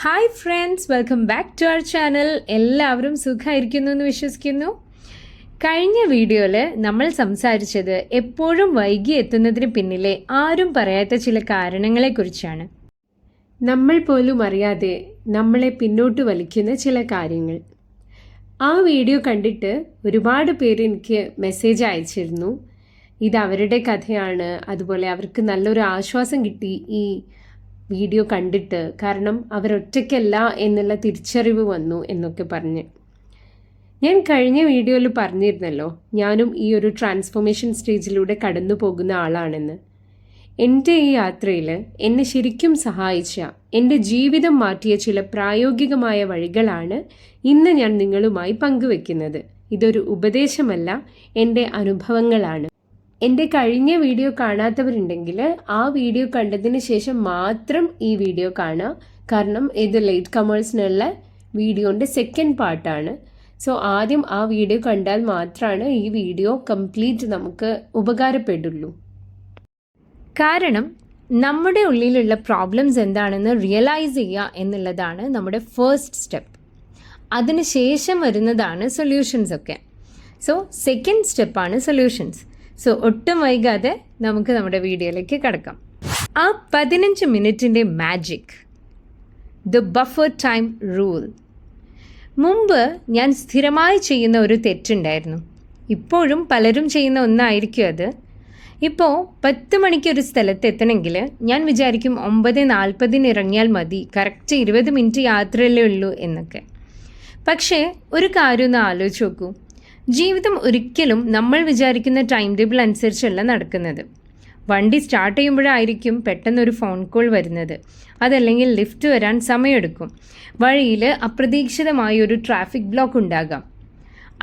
Hi friends, welcome back to our channel. എല്ലാവരും സുഖമായിരിക്കുന്നു എന്ന് വിശ്വസിക്കുന്നു. കഴിഞ്ഞ വീഡിയോയിൽ നമ്മൾ സംസാരിച്ചത് എപ്പോഴും വൈകി എത്തുന്നതിന് പിന്നിലെ ആരും പറയാത്ത ചില കാരണങ്ങളെക്കുറിച്ചാണ്. നമ്മൾ പോലും അറിയാതെ നമ്മളെ പിന്നോട്ട് വലിക്കുന്ന ചില കാര്യങ്ങൾ. ആ വീഡിയോ കണ്ടിട്ട് ഒരുപാട് പേര് എനിക്ക് മെസ്സേജ് അയച്ചിരുന്നു. ഇത് അവരുടെ കഥയാണ്, അതുപോലെ അവർക്ക് നല്ലൊരു ആശ്വാസം കിട്ടി ഈ വീഡിയോ കണ്ടിട്ട്, കാരണം അവരൊറ്റയ്ക്കല്ല എന്നുള്ള തിരിച്ചറിവ് വന്നു എന്നൊക്കെ പറഞ്ഞ്. ഞാൻ കഴിഞ്ഞ വീഡിയോയിൽ പറഞ്ഞിരുന്നല്ലോ, ഞാനും ഈ ഒരു ട്രാൻസ്ഫോർമേഷൻ സ്റ്റേജിലൂടെ കടന്നു പോകുന്ന ആളാണെന്ന്. എൻ്റെ ഈ യാത്രയിൽ എന്നെ ശരിക്കും സഹായിച്ച, എൻ്റെ ജീവിതം മാറ്റിയ ചില പ്രായോഗികമായ വഴികളാണ് ഇന്ന് ഞാൻ നിങ്ങളുമായി പങ്കുവെക്കുന്നത്. ഇതൊരു ഉപദേശമല്ല, എൻ്റെ അനുഭവങ്ങളാണ്. എൻ്റെ കഴിഞ്ഞ വീഡിയോ കാണാത്തവരുണ്ടെങ്കിൽ ആ വീഡിയോ കണ്ടതിന് ശേഷം മാത്രം ഈ വീഡിയോ കാണുക. കാരണം ഇത് ലേറ്റ് കമേഴ്സിനുള്ള വീഡിയോൻ്റെ സെക്കൻഡ് പാർട്ടാണ്. സോ ആദ്യം ആ വീഡിയോ കണ്ടാൽ മാത്രമാണ് ഈ വീഡിയോ കംപ്ലീറ്റ് നമുക്ക് ഉപകാരപ്പെടുള്ളൂ. കാരണം നമ്മുടെ ഉള്ളിലുള്ള പ്രോബ്ലംസ് എന്താണെന്ന് റിയലൈസ് ചെയ്യുക എന്നുള്ളതാണ് നമ്മുടെ ഫസ്റ്റ് സ്റ്റെപ്പ്. അതിനുശേഷം വരുന്നതാണ് സൊല്യൂഷൻസ് ഒക്കെ. സോ സെക്കൻഡ് സ്റ്റെപ്പാണ് സൊല്യൂഷൻസ്. സോ ഒട്ടും വൈകാതെ നമുക്ക് നമ്മുടെ വീഡിയോയിലേക്ക് കടക്കാം. ആ 15 മിനിറ്റിൻ്റെ magic, the buffer time rule. മുമ്പ് ഞാൻ സ്ഥിരമായി ചെയ്യുന്ന ഒരു തെറ്റുണ്ടായിരുന്നു. ഇപ്പോഴും പലരും ചെയ്യുന്ന ഒന്നായിരിക്കും അത്. ഇപ്പോൾ 10 മണിക്ക് ഒരു സ്ഥലത്ത് എത്തണമെങ്കിൽ ഞാൻ വിചാരിക്കും 9:40 ഇറങ്ങിയാൽ മതി, കറക്റ്റ് 20 മിനിറ്റ് യാത്രയല്ലേ ഉള്ളൂ എന്നൊക്കെ. പക്ഷേ ഒരു കാര്യം ഒന്ന് ആലോചിച്ച് നോക്കൂ. ജീവിതം ഒരിക്കലും നമ്മൾ വിചാരിക്കുന്ന ടൈം ടേബിൾ അനുസരിച്ചല്ല നടക്കുന്നത്. വണ്ടി സ്റ്റാർട്ട് ചെയ്യുമ്പോഴായിരിക്കും പെട്ടെന്നൊരു ഫോൺ കോൾ വരുന്നത്, അതല്ലെങ്കിൽ ലിഫ്റ്റ് വരാൻ സമയമെടുക്കും, വഴിയിൽ അപ്രതീക്ഷിതമായ ഒരു ട്രാഫിക് ബ്ലോക്ക് ഉണ്ടാകാം.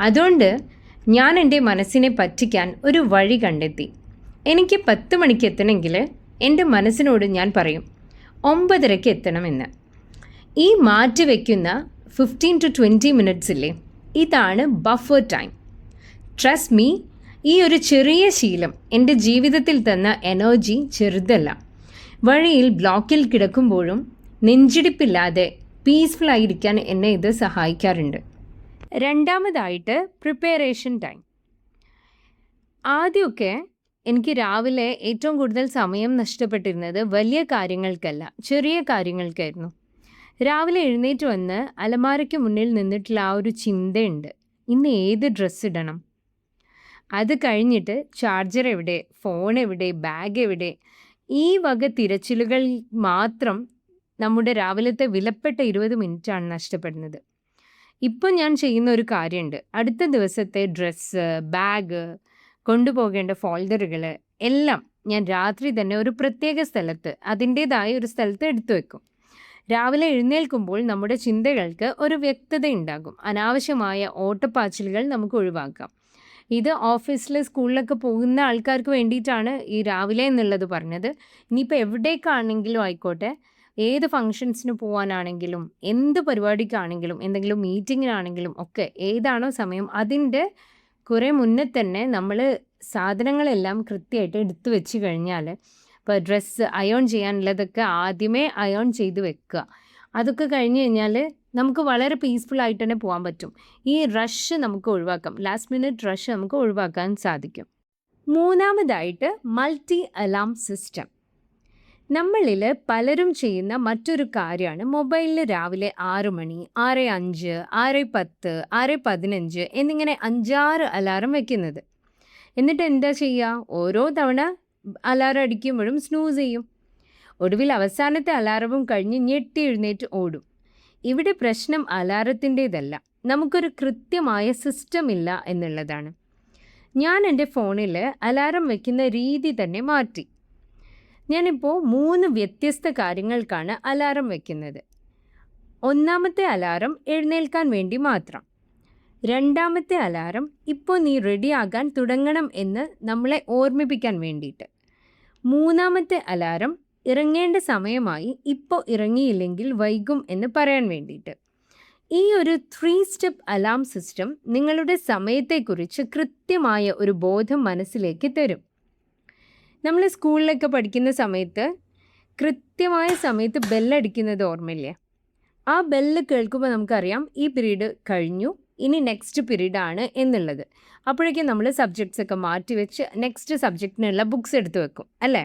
അതുകൊണ്ട് ഞാൻ എൻ്റെ മനസ്സിനെ പറ്റിക്കാൻ ഒരു വഴി കണ്ടെത്തി. എനിക്ക് 10 മണിക്ക് എത്തണമെങ്കിൽ എൻ്റെ മനസ്സിനോട് ഞാൻ പറയും 9:30 എത്തണമെന്ന്. ഈ മാറ്റി വയ്ക്കുന്ന 15 to 20 മിനിറ്റ്സ് ഇല്ലേ, ഇതാണ് ബഫർ ടൈം. ട്രസ്റ്റ് മീ, ഈ ഒരു ചെറിയ ശീലം എൻ്റെ ജീവിതത്തിൽ തന്ന എനർജി ചെറുതല്ല. വഴിയിൽ ബ്ലോക്കിൽ കിടക്കുമ്പോഴും നെഞ്ചിടിപ്പില്ലാതെ പീസ്ഫുൾ ആയിരിക്കാൻ എന്നെ ഇത് സഹായിക്കാറുണ്ട്. രണ്ടാമതായിട്ട് പ്രിപ്പറേഷൻ ടൈം. ആദ്യമൊക്കെ എനിക്ക് രാവിലെ ഏറ്റവും കൂടുതൽ സമയം നഷ്ടപ്പെട്ടിരുന്നത് വലിയ കാര്യങ്ങൾക്കല്ല, ചെറിയ കാര്യങ്ങൾക്കായിരുന്നു. രാവിലെ എഴുന്നേറ്റ് വന്ന് അലമാരയ്ക്ക് മുന്നിൽ നിന്നിട്ടുള്ള ആ ഒരു ചിന്തയുണ്ട്, ഇന്ന് ഏത് ഡ്രസ്സ് ഇടണം. അത് കഴിഞ്ഞിട്ട് ചാർജർ എവിടെ, ഫോൺ എവിടെ, ബാഗ് എവിടെ, ഈ വക തിരച്ചിലുകൾ മാത്രം നമ്മുടെ രാവിലത്തെ വിലപ്പെട്ട 20 മിനിറ്റാണ് നഷ്ടപ്പെടുന്നത്. ഇപ്പം ഞാൻ ചെയ്യുന്ന ഒരു കാര്യമുണ്ട്. അടുത്ത ദിവസത്തെ ഡ്രസ്സ്, ബാഗ്, കൊണ്ടുപോകേണ്ട ഫോൾഡറുകൾ എല്ലാം ഞാൻ രാത്രി തന്നെ ഒരു പ്രത്യേക സ്ഥലത്ത്, അതിൻ്റേതായ ഒരു സ്ഥലത്ത് എടുത്തു വെക്കും. രാവിലെ എഴുന്നേൽക്കുമ്പോൾ നമ്മുടെ ചിന്തകൾക്ക് ഒരു വ്യക്തത ഉണ്ടാകും. അനാവശ്യമായ ഓട്ടപ്പാച്ചിലുകൾ നമുക്ക് ഒഴിവാക്കാം. ഇത് ഓഫീസിൽ, സ്കൂളിലൊക്കെ പോകുന്ന ആൾക്കാർക്ക് വേണ്ടിയിട്ടാണ് ഈ രാവിലെ എന്നുള്ളത് പറഞ്ഞത്. ഇനിയിപ്പോൾ എവിടേക്കാണെങ്കിലും ആയിക്കോട്ടെ, ഏത് ഫങ്ഷൻസിന് പോകാനാണെങ്കിലും, എന്ത് പരിപാടിക്കാണെങ്കിലും, എന്തെങ്കിലും മീറ്റിങ്ങിനാണെങ്കിലും ഒക്കെ ഏതാണോ സമയം, അതിൻ്റെ കുറേ മുന്നേ തന്നെ നമ്മൾ സാധനങ്ങളെല്ലാം കൃത്യമായിട്ട് എടുത്തു വെച്ച് കഴിഞ്ഞാൽ, ഇപ്പോൾ ഡ്രസ്സ് അയൺ ചെയ്യാനുള്ളതൊക്കെ ആദ്യമേ അയൺ ചെയ്ത് വെക്കുക. അതൊക്കെ കഴിഞ്ഞ് കഴിഞ്ഞാൽ നമുക്ക് വളരെ പീസ്ഫുൾ ആയിട്ട് തന്നെ പോകാൻ പറ്റും. ഈ റഷ് നമുക്ക് ഒഴിവാക്കാം, ലാസ്റ്റ് മിനിറ്റ് റഷ് നമുക്ക് ഒഴിവാക്കാൻ സാധിക്കും. മൂന്നാമതായിട്ട് മൾട്ടി അലാം സിസ്റ്റം. നമ്മളിൽ പലരും ചെയ്യുന്ന മറ്റൊരു കാര്യമാണ് മൊബൈലിൽ രാവിലെ 6 മണി, 6:05, 6:10, 6:15 എന്നിങ്ങനെ 5-6 അലാറം വെക്കുന്നത്. എന്നിട്ട് എന്താ ചെയ്യുക? ഓരോ തവണ അലാറം അടിക്കുമ്പോഴും സ്നൂസ് ചെയ്യും. ഒടുവിൽ അവസാനത്തെ അലാറവും കഴിഞ്ഞ് ഞെട്ടി എഴുന്നേറ്റ് ഓടും. ഇവിടെ പ്രശ്നം അലാറത്തിൻ്റേതല്ല, നമുക്കൊരു കൃത്യമായ സിസ്റ്റം ഇല്ല എന്നുള്ളതാണ്. ഞാൻ എൻ്റെ ഫോണിൽ അലാറം വയ്ക്കുന്ന രീതി തന്നെ മാറ്റി. ഞാനിപ്പോൾ 3 വ്യത്യസ്ത കാര്യങ്ങൾക്കാണ് അലാറം വയ്ക്കുന്നത്. ഒന്നാമത്തെ അലാറം എഴുന്നേൽക്കാൻ വേണ്ടി മാത്രം. രണ്ടാമത്തെ അലാറം ഇപ്പോൾ നീ റെഡിയാകാൻ തുടങ്ങണം എന്ന് നമ്മളെ ഓർമ്മിപ്പിക്കാൻ വേണ്ടിയിട്ട്. മൂന്നാമത്തെ അലാറം ഇറങ്ങേണ്ട സമയമായി, ഇപ്പോൾ ഇറങ്ങിയില്ലെങ്കിൽ വൈകും എന്ന് പറയാൻ വേണ്ടിയിട്ട്. ഈ ഒരു 3 സ്റ്റെപ്പ് അലാം സിസ്റ്റം നിങ്ങളുടെ സമയത്തെക്കുറിച്ച് കൃത്യമായ ഒരു ബോധം മനസ്സിലേക്ക് തരും. നമ്മൾ സ്കൂളിലൊക്കെ പഠിക്കുന്ന സമയത്ത് കൃത്യമായ സമയത്ത് ബെല്ലടിക്കുന്നത് ഓർമ്മയില്ലേ? ആ ബെല്ല് കേൾക്കുമ്പോൾ നമുക്കറിയാം ഈ പീരീഡ് കഴിഞ്ഞു, ഇനി നെക്സ്റ്റ് പീരീഡ് ആണ് എന്നുള്ളത്. അപ്പോഴേക്കും നമ്മൾ സബ്ജക്ട്സ് ഒക്കെ മാറ്റി വെച്ച് നെക്സ്റ്റ് സബ്ജക്റ്റിനുള്ള ബുക്സ് എടുത്ത് വെക്കും അല്ലേ?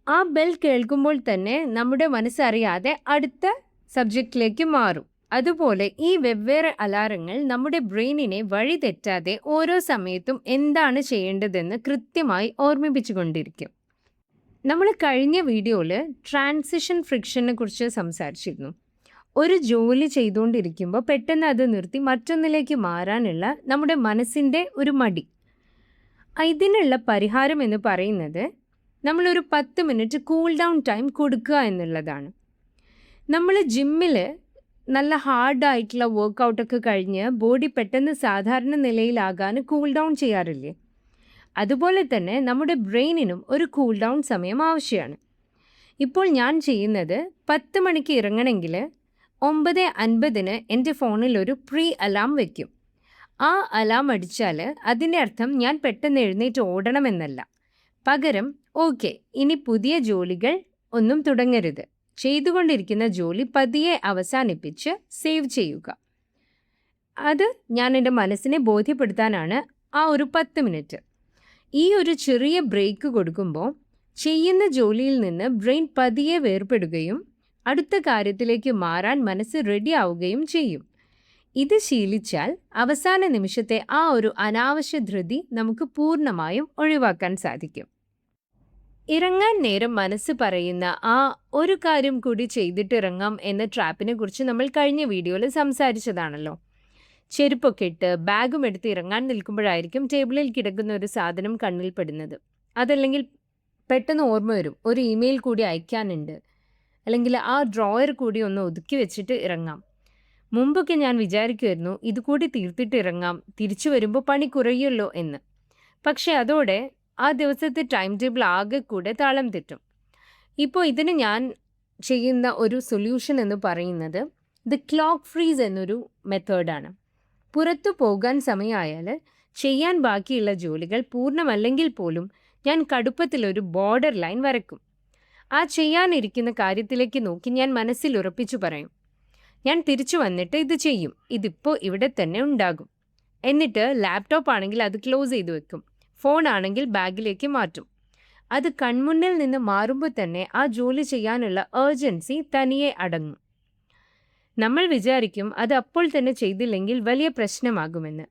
ആ ബെൽ കേൾക്കുമ്പോൾ തന്നെ നമ്മുടെ മനസ്സറിയാതെ അടുത്ത സബ്ജക്റ്റിലേക്ക് മാറും. അതുപോലെ ഈ വെവ്വേറെ അലാറങ്ങൾ നമ്മുടെ ബ്രെയിനിനെ വഴി തെറ്റാതെ ഓരോ സമയത്തും എന്താണ് ചെയ്യേണ്ടതെന്ന് കൃത്യമായി ഓർമ്മിപ്പിച്ചുകൊണ്ടിരിക്കും. നമ്മൾ കഴിഞ്ഞ വീഡിയോയിൽ ട്രാൻസിഷൻ ഫ്രിക്ഷനെ കുറിച്ച് സംസാരിച്ചിരുന്നു. ഒരു ജോലി ചെയ്തുകൊണ്ടിരിക്കുമ്പോൾ പെട്ടെന്ന് അത് നിർത്തി മറ്റൊന്നിലേക്ക് മാറാനുള്ള നമ്മുടെ മനസ്സിൻ്റെ ഒരു മടി. ഇതിനുള്ള പരിഹാരം എന്ന് പറയുന്നത് നമ്മളൊരു 10 മിനിറ്റ് കൂൾ ഡൗൺ ടൈം കൊടുക്കുക എന്നുള്ളതാണ്. നമ്മൾ ജിമ്മിൽ നല്ല ഹാർഡായിട്ടുള്ള വർക്കൗട്ടൊക്കെ കഴിഞ്ഞ് ബോഡി പെട്ടെന്ന് സാധാരണ നിലയിലാകാൻ കൂൾ ഡൗൺ ചെയ്യാറില്ലേ? അതുപോലെ തന്നെ നമ്മുടെ ബ്രെയിനിനും ഒരു കൂൾ ഡൗൺ സമയം ആവശ്യമാണ്. ഇപ്പോൾ ഞാൻ ചെയ്യുന്നത് 10 മണിക്ക് ഇറങ്ങണമെങ്കിൽ 9:50 എൻ്റെ ഫോണിൽ ഒരു പ്രീ അലാം വയ്ക്കും. ആ അലാം അടിച്ചാൽ അതിൻ്റെ അർത്ഥം ഞാൻ പെട്ടെന്ന് എഴുന്നേറ്റ് ഓടണമെന്നല്ല. പകരം ഓക്കെ, ഇനി പുതിയ ജോലികൾ ഒന്നും തുടങ്ങരുത്, ചെയ്തുകൊണ്ടിരിക്കുന്ന ജോലി പതിയെ അവസാനിപ്പിച്ച് സേവ് ചെയ്യുക. അത് ഞാൻ എൻ്റെ മനസ്സിനെ ബോധ്യപ്പെടുത്താനാണ് ആ ഒരു 10 മിനിറ്റ്. ഈ ഒരു ചെറിയ ബ്രേക്ക് കൊടുക്കുമ്പോൾ ചെയ്യുന്ന ജോലിയിൽ നിന്ന് ബ്രെയിൻ പതിയെ വേർപെടുകയും അടുത്ത കാര്യത്തിലേക്ക് മാറാൻ മനസ്സ് റെഡി ആവുകയും ചെയ്യും. ഇത് ശീലിച്ചാൽ അവസാന നിമിഷത്തെ ആ ഒരു അനാവശ്യ ധൃതി നമുക്ക് പൂർണ്ണമായും ഒഴിവാക്കാൻ സാധിക്കും. ഇറങ്ങാൻ നേരം മനസ്സ് പറയുന്ന ആ ഒരു കാര്യം കൂടി ചെയ്തിട്ട് ഇറങ്ങാം എന്ന ട്രാപ്പിനെ കുറിച്ച് നമ്മൾ കഴിഞ്ഞ വീഡിയോയിൽ സംസാരിച്ചതാണല്ലോ. ചെരുപ്പൊക്കെ ഇട്ട് ബാഗും എടുത്ത് ഇറങ്ങാൻ നിൽക്കുമ്പോഴായിരിക്കും ടേബിളിൽ കിടക്കുന്ന ഒരു സാധനം കണ്ണിൽ പെടുന്നത്. അതല്ലെങ്കിൽ പെട്ടെന്ന് ഓർമ്മ വരും, ഒരു ഇമെയിൽ കൂടി അയക്കാനുണ്ട്, അല്ലെങ്കിൽ ആ ഡ്രോയർ കൂടി ഒന്ന് ഒതുക്കി വെച്ചിട്ട് ഇറങ്ങാം. മുമ്പൊക്കെ ഞാൻ വിചാരിക്കുമായിരുന്നു ഇത് കൂടി തീർത്തിട്ട് ഇറങ്ങാം, തിരിച്ചു വരുമ്പോൾ പണി കുറയുമല്ലോ എന്ന്. പക്ഷേ അതോടെ ആ ദിവസത്തെ ടൈം ടേബിൾ ആകെ കൂടെ താളം തെറ്റും. ഇപ്പോൾ ഇതിന് ഞാൻ ചെയ്യുന്ന ഒരു സൊല്യൂഷൻ എന്ന് പറയുന്നത് ദ ക്ലോക്ക് ഫ്രീസ് എന്നൊരു മെത്തേഡാണ്. പുറത്തു പോകാൻ സമയമായാൽ ചെയ്യാൻ ബാക്കിയുള്ള ജോലികൾ പൂർണ്ണമല്ലെങ്കിൽ പോലും ഞാൻ കടുപ്പത്തിലൊരു ബോർഡർ ലൈൻ വരക്കും. ആ ചെയ്യാനിരിക്കുന്ന കാര്യത്തിലേക്ക് നോക്കി ഞാൻ മനസ്സിൽ ഉറപ്പിച്ചു പറയും, ഞാൻ തിരിച്ചു വന്നിട്ട് ഇത് ചെയ്യും, ഇതിപ്പോൾ ഇവിടെ തന്നെ ഉണ്ടാകും. എന്നിട്ട് ലാപ്ടോപ്പ് ആണെങ്കിൽ അത് ക്ലോസ് ചെയ്ത് വെക്കും, ഫോൺ ആണെങ്കിൽ ബാഗിലേക്ക് മാറ്റും. അത് കൺമുന്നിൽ നിന്ന് മാറുമ്പോൾ തന്നെ ആ ജോലി ചെയ്യാനുള്ള ഏർജൻസി തനിയെ അടങ്ങും. നമ്മൾ വിചാരിക്കും അത് അപ്പോൾ തന്നെ ചെയ്തില്ലെങ്കിൽ വലിയ പ്രശ്നമാകുമെന്ന്.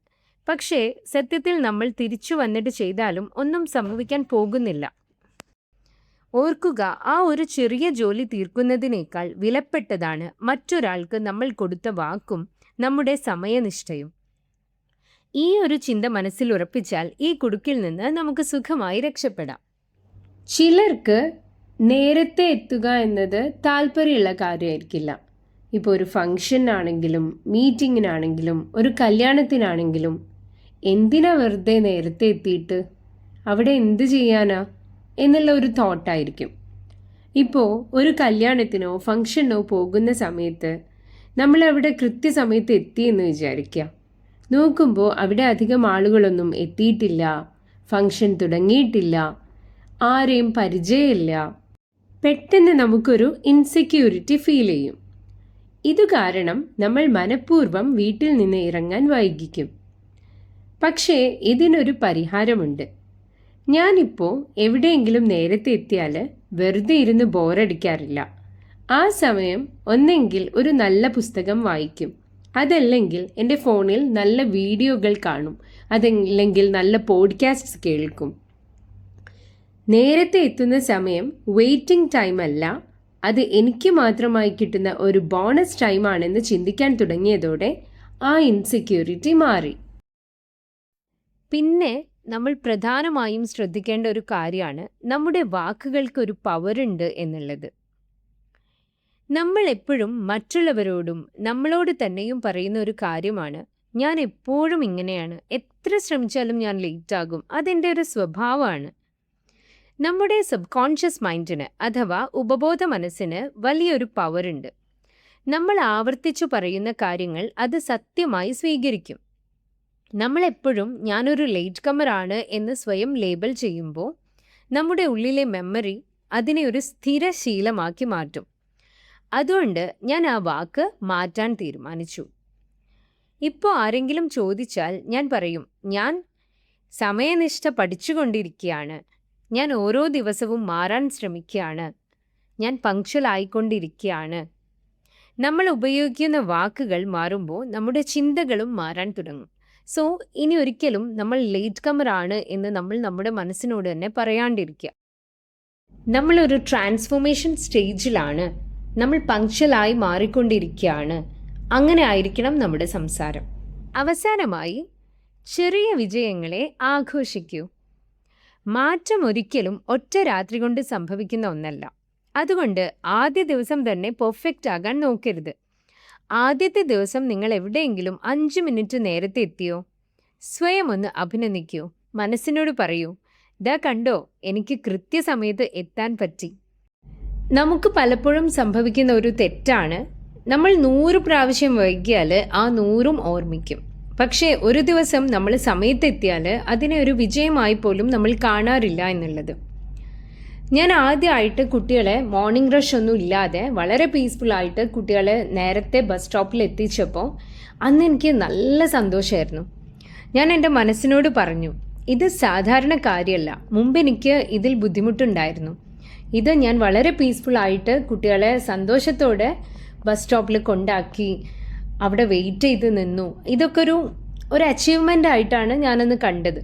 പക്ഷേ സത്യത്തിൽ നമ്മൾ തിരിച്ചു വന്നിട്ട് ചെയ്താലും ഒന്നും സംഭവിക്കാൻ പോകുന്നില്ല. ഓർക്കുക, ആ ഒരു ചെറിയ ജോലി തീർക്കുന്നതിനേക്കാൾ വിലപ്പെട്ടതാണ് മറ്റൊരാൾക്ക് നമ്മൾ കൊടുത്ത വാക്കും നമ്മുടെ സമയനിഷ്ഠയും. ഈ ഒരു ചിന്ത മനസ്സിൽ ഉറപ്പിച്ചാൽ ഈ കുടുക്കിൽ നിന്ന് നമുക്ക് സുഖമായി രക്ഷപ്പെടാം. ചിലർക്ക് നേരത്തെ എത്തുക എന്നത് താല്പര്യമുള്ള കാര്യമായിരിക്കില്ല. ഇപ്പോൾ ഒരു ഫംഗ്ഷനാണെങ്കിലും മീറ്റിങ്ങിനാണെങ്കിലും ഒരു കല്യാണത്തിനാണെങ്കിലും എന്തിനാ വെറുതെ നേരത്തെ എത്തിയിട്ട്, അവിടെ എന്ത് ചെയ്യാനാ എന്നുള്ള ഒരു തോട്ടായിരിക്കും. ഇപ്പോൾ ഒരു കല്യാണത്തിനോ ഫംഗ്ഷനോ പോകുന്ന സമയത്ത് നമ്മളവിടെ കൃത്യസമയത്ത് എത്തിയെന്ന് വിചാരിക്കുക. നോക്കുമ്പോൾ അവിടെ അധികം ആളുകളൊന്നും എത്തിയിട്ടില്ല, ഫംഗ്ഷൻ തുടങ്ങിയിട്ടില്ല, ആരെയും പരിചയമില്ല. പെട്ടെന്ന് നമുക്കൊരു ഇൻസെക്യൂരിറ്റി ഫീൽ ചെയ്യും. ഇതു കാരണം നമ്മൾ മനഃപൂർവ്വം വീട്ടിൽ നിന്ന് ഇറങ്ങാൻ വൈകിക്കും. പക്ഷേ ഇതിനൊരു പരിഹാരമുണ്ട്. ഞാനിപ്പോൾ എവിടെയെങ്കിലും നേരത്തെ എത്തിയാൽ വെറുതെ ഇരുന്ന് ബോറടിക്കാറില്ല. ആ സമയം ഒന്നെങ്കിൽ ഒരു നല്ല പുസ്തകം വായിക്കും, അതല്ലെങ്കിൽ എൻ്റെ ഫോണിൽ നല്ല വീഡിയോകൾ കാണും, അതല്ലെങ്കിൽ നല്ല പോഡ്കാസ്റ്റ്സ് കേൾക്കും. നേരത്തെ എത്തുന്ന സമയം വെയിറ്റിംഗ് ടൈം അല്ല, അത് എനിക്ക് മാത്രമായി കിട്ടുന്ന ഒരു ബോണസ് ടൈമാണെന്ന് ചിന്തിക്കാൻ തുടങ്ങിയതോടെ ആ ഇൻസെക്യൂരിറ്റി മാറി. പിന്നെ നമ്മൾ പ്രധാനമായും ശ്രദ്ധിക്കേണ്ട ഒരു കാര്യമാണ് നമ്മുടെ വാക്കുകൾക്കൊരു പവറുണ്ട് എന്നുള്ളത്. നമ്മൾ എപ്പോഴും മറ്റുള്ളവരോടും നമ്മളോട് തന്നെയും പറയുന്ന ഒരു കാര്യമാണ്, ഞാൻ എപ്പോഴും ഇങ്ങനെയാണ്, എത്ര ശ്രമിച്ചാലും ഞാൻ ലേറ്റാകും, അതെൻ്റെ ഒരു സ്വഭാവമാണ്. നമ്മുടെ സബ് കോൺഷ്യസ് മൈൻഡിന് അഥവാ ഉപബോധ മനസ്സിന് വലിയൊരു പവറുണ്ട്. നമ്മൾ ആവർത്തിച്ചു പറയുന്ന കാര്യങ്ങൾ അത് സത്യമായി സ്വീകരിക്കും. നമ്മളെപ്പോഴും ഞാനൊരു ലേറ്റ് കമ്മറാണ് എന്ന് സ്വയം ലേബൽ ചെയ്യുമ്പോൾ നമ്മുടെ ഉള്ളിലെ മെമ്മറി അതിനെ ഒരു സ്ഥിര ശീലമാക്കി മാറ്റും. അതുകൊണ്ട് ഞാൻ ആ വാക്ക് മാറ്റാൻ തീരുമാനിച്ചു. ഇപ്പോൾ ആരെങ്കിലും ചോദിച്ചാൽ ഞാൻ പറയും, ഞാൻ സമയനിഷ്ഠ പഠിച്ചുകൊണ്ടിരിക്കുകയാണ്, ഞാൻ ഓരോ ദിവസവും മാറാൻ ശ്രമിക്കുകയാണ്, ഞാൻ പങ്ക്ച്വൽ ആയിക്കൊണ്ടിരിക്കുകയാണ്. നമ്മൾ ഉപയോഗിക്കുന്ന വാക്കുകൾ മാറുമ്പോൾ നമ്മുടെ ചിന്തകളും മാറാൻ തുടങ്ങും. സോ ഇനി ഒരിക്കലും നമ്മൾ ലേറ്റ് കമർ ആണ് എന്ന് നമ്മൾ നമ്മുടെ മനസ്സിനോട് തന്നെ പറയാണ്ടിരിക്കുക. നമ്മളൊരു ട്രാൻസ്ഫോർമേഷൻ സ്റ്റേജിലാണ്, നമ്മൾ പങ്ക്ച്വലായി മാറിക്കൊണ്ടിരിക്കുകയാണ്. അങ്ങനെ ആയിരിക്കണം നമ്മുടെ സംസാരം. അവസാനമായി, ചെറിയ വിജയങ്ങളെ ആഘോഷിക്കൂ. മാറ്റം ഒരിക്കലും ഒറ്റ രാത്രി കൊണ്ട് സംഭവിക്കുന്ന ഒന്നല്ല. അതുകൊണ്ട് ആദ്യ ദിവസം തന്നെ പെർഫെക്റ്റ് ആകാൻ നോക്കരുത്. ആദ്യത്തെ ദിവസം നിങ്ങൾ എവിടെയെങ്കിലും 5 മിനിറ്റ് നേരത്തെ എത്തിയോ? സ്വയം ഒന്ന് അഭിനന്ദിക്കൂ. മനസ്സിനോട് പറയൂ, ദാ കണ്ടോ, എനിക്ക് കൃത്യസമയത്ത് എത്താൻ പറ്റി. നമുക്ക് പലപ്പോഴും സംഭവിക്കുന്ന ഒരു തെറ്റാണ്, നമ്മൾ 100 പ്രാവശ്യം വൈകിയാൽ ആ 100ഉം ഓർമ്മിക്കും. പക്ഷേ ഒരു ദിവസം നമ്മൾ സമയത്തെത്തിയാൽ അതിനെ ഒരു വിജയമായി പോലും നമ്മൾ കാണാറില്ല എന്നുള്ളത്. ഞാൻ ആദ്യമായിട്ട് കുട്ടികളെ മോർണിംഗ് റഷ് ഒന്നും ഇല്ലാതെ വളരെ പീസ്ഫുള്ളായിട്ട് കുട്ടികളെ നേരത്തെ ബസ് സ്റ്റോപ്പിൽ എത്തിച്ചപ്പോൾ അന്ന് എനിക്ക് നല്ല സന്തോഷമായിരുന്നു. ഞാൻ എൻ്റെ മനസ്സിനോട് പറഞ്ഞു, ഇത് സാധാരണ കാര്യമല്ല, മുമ്പ് എനിക്ക് ഇതിൽ ബുദ്ധിമുട്ടുണ്ടായിരുന്നു. ഇത് ഞാൻ വളരെ പീസ്ഫുള്ളായിട്ട് കുട്ടികളെ സന്തോഷത്തോടെ ബസ് സ്റ്റോപ്പിൽ കൊണ്ടാക്കി അവിടെ വെയിറ്റ് ചെയ്ത് നിന്നു. ഇതൊക്കെ ഒരു അച്ചീവ്മെൻ്റ് ആയിട്ടാണ് ഞാനന്ന് കണ്ടത്.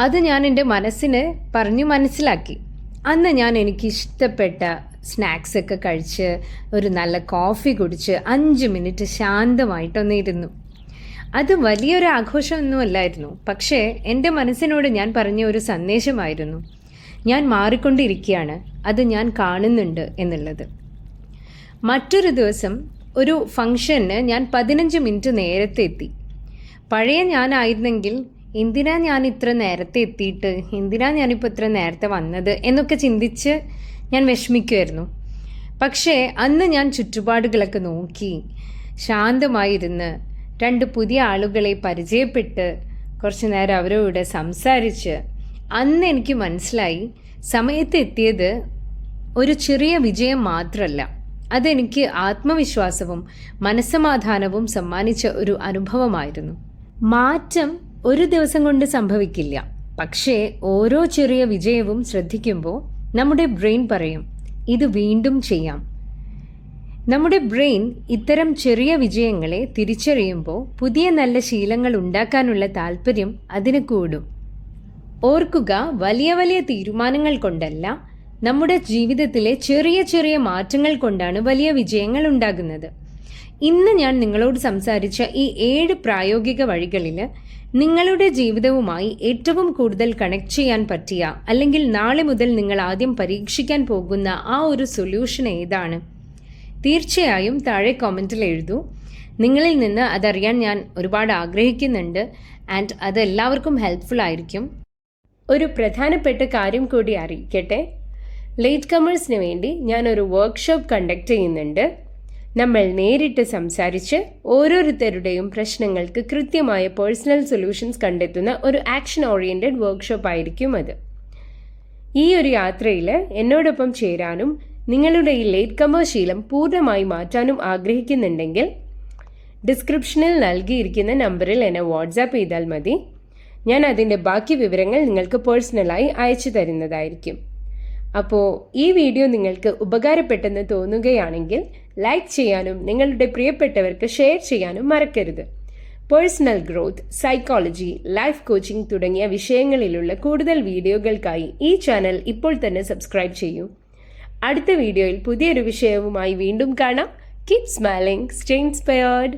അത് ഞാൻ എൻ്റെ മനസ്സിന് പറഞ്ഞു മനസ്സിലാക്കി. അന്ന് ഞാൻ എനിക്കിഷ്ടപ്പെട്ട സ്നാക്സൊക്കെ കഴിച്ച് ഒരു നല്ല കോഫി കുടിച്ച് 5 മിനിറ്റ് ശാന്തമായിട്ടൊന്ന് ഇരുന്നു. അത് വലിയൊരു ആഘോഷമൊന്നുമല്ലായിരുന്നു, പക്ഷേ എൻ്റെ മനസ്സിനോട് ഞാൻ പറഞ്ഞ ഒരു സന്ദേശമായിരുന്നു, ഞാൻ മാറിക്കൊണ്ടിരിക്കുകയാണ്, അത് ഞാൻ കാണുന്നുണ്ട് എന്നുള്ളത്. മറ്റൊരു ദിവസം ഒരു ഫംഗ്ഷന് ഞാൻ 15 മിനിറ്റ് നേരത്തെ എത്തി. പഴയ ഞാനായിരുന്നെങ്കിൽ എന്തിനാ ഞാൻ ഇത്ര നേരത്തെ എത്തിയിട്ട്, എന്തിനാ ഞാനിപ്പോൾ ഇത്ര നേരത്തെ വന്നത് എന്നൊക്കെ ചിന്തിച്ച് ഞാൻ വിഷമിക്കുമായിരുന്നു. പക്ഷേ അന്ന് ഞാൻ ചുറ്റുപാടുകളൊക്കെ നോക്കി ശാന്തമായിരുന്ന് 2 പുതിയ ആളുകളെ പരിചയപ്പെട്ട് കുറച്ച് നേരം അവരോട് സംസാരിച്ച് അന്ന് എനിക്ക് മനസ്സിലായി, സമയത്ത് എത്തിയത് ഒരു ചെറിയ വിജയം മാത്രമല്ല, അതെനിക്ക് ആത്മവിശ്വാസവും മനസ്സമാധാനവും സമ്മാനിച്ച ഒരു അനുഭവമായിരുന്നു. മാറ്റം ഒരു ദിവസം കൊണ്ട് സംഭവിക്കില്ല, പക്ഷേ ഓരോ ചെറിയ വിജയവും ശ്രദ്ധിക്കുമ്പോൾ നമ്മുടെ ബ്രെയിൻ പറയും, ഇത് വീണ്ടും ചെയ്യാം. നമ്മുടെ ബ്രെയിൻ ഇത്തരം ചെറിയ വിജയങ്ങളെ തിരിച്ചറിയുമ്പോൾ പുതിയ നല്ല ശീലങ്ങൾ ഉണ്ടാക്കാനുള്ള താല്പര്യം അതിന് കൂടും. ഓർക്കുക, വലിയ വലിയ തീരുമാനങ്ങൾ കൊണ്ടല്ല, നമ്മുടെ ജീവിതത്തിലെ ചെറിയ ചെറിയ മാറ്റങ്ങൾ കൊണ്ടാണ് വലിയ വിജയങ്ങൾ ഉണ്ടാകുന്നത്. ഇന്ന് ഞാൻ നിങ്ങളോട് സംസാരിച്ച ഈ 7 പ്രായോഗിക വഴികളിൽ നിങ്ങളുടെ ജീവിതവുമായി ഏറ്റവും കൂടുതൽ കണക്ട് ചെയ്യാൻ പറ്റിയ, അല്ലെങ്കിൽ നാളെ മുതൽ നിങ്ങൾ ആദ്യം പരീക്ഷിക്കാൻ പോകുന്ന ആ ഒരു സൊല്യൂഷൻ ഏതാണ്? തീർച്ചയായും താഴെ കമൻറ്റിൽ എഴുതൂ. നിങ്ങളിൽ നിന്ന് അതറിയാൻ ഞാൻ ഒരുപാട് ആഗ്രഹിക്കുന്നുണ്ട്. ആൻഡ് അത് എല്ലാവർക്കും ഹെൽപ്ഫുൾ ആയിരിക്കും. ഒരു പ്രധാനപ്പെട്ട കാര്യം കൂടി അറിയിക്കട്ടെ, ലേറ്റ് കമേഴ്സിന് വേണ്ടി ഞാനൊരു വർക്ക്ഷോപ്പ് കണ്ടക്ട് ചെയ്യുന്നുണ്ട്. നമ്മൾ നേരിട്ട് സംസാരിച്ച് ഓരോരുത്തരുടെയും പ്രശ്നങ്ങൾക്ക് കൃത്യമായ പേഴ്സണൽ സൊല്യൂഷൻസ് കണ്ടെത്തുന്ന ഒരു ആക്ഷൻ ഓറിയൻറ്റഡ് വർക്ക്ഷോപ്പ് ആയിരിക്കും അത്. ഈ ഒരു യാത്രയിൽ എന്നോടൊപ്പം ചേരാനും നിങ്ങളുടെ ഈ ലേറ്റ് കമർ ശീലം പൂർണ്ണമായി മാറ്റാനും ആഗ്രഹിക്കുന്നുണ്ടെങ്കിൽ ഡിസ്ക്രിപ്ഷനിൽ നൽകിയിരിക്കുന്ന നമ്പറിൽ എന്നെ വാട്സാപ്പ് ചെയ്താൽ മതി. ഞാൻ അതിൻ്റെ ബാക്കി വിവരങ്ങൾ നിങ്ങൾക്ക് പേഴ്സണലായി അയച്ചു തരുന്നതായിരിക്കും. അപ്പോൾ ഈ വീഡിയോ നിങ്ങൾക്ക് ഉപകാരപ്പെട്ടെന്ന് തോന്നുകയാണെങ്കിൽ ലൈക്ക് ചെയ്യാനും നിങ്ങളുടെ പ്രിയപ്പെട്ടവർക്ക് ഷെയർ ചെയ്യാനും മറക്കരുത്. Personal growth, psychology, life coaching തുടങ്ങിയ വിഷയങ്ങളിലുള്ള കൂടുതൽ വീഡിയോകൾക്കായി ഈ ചാനൽ ഇപ്പോൾ തന്നെ സബ്സ്ക്രൈബ് ചെയ്യൂ. അടുത്ത വീഡിയോയിൽ പുതിയൊരു വിഷയവുമായി വീണ്ടും കാണാം. Keep smiling, stay inspired.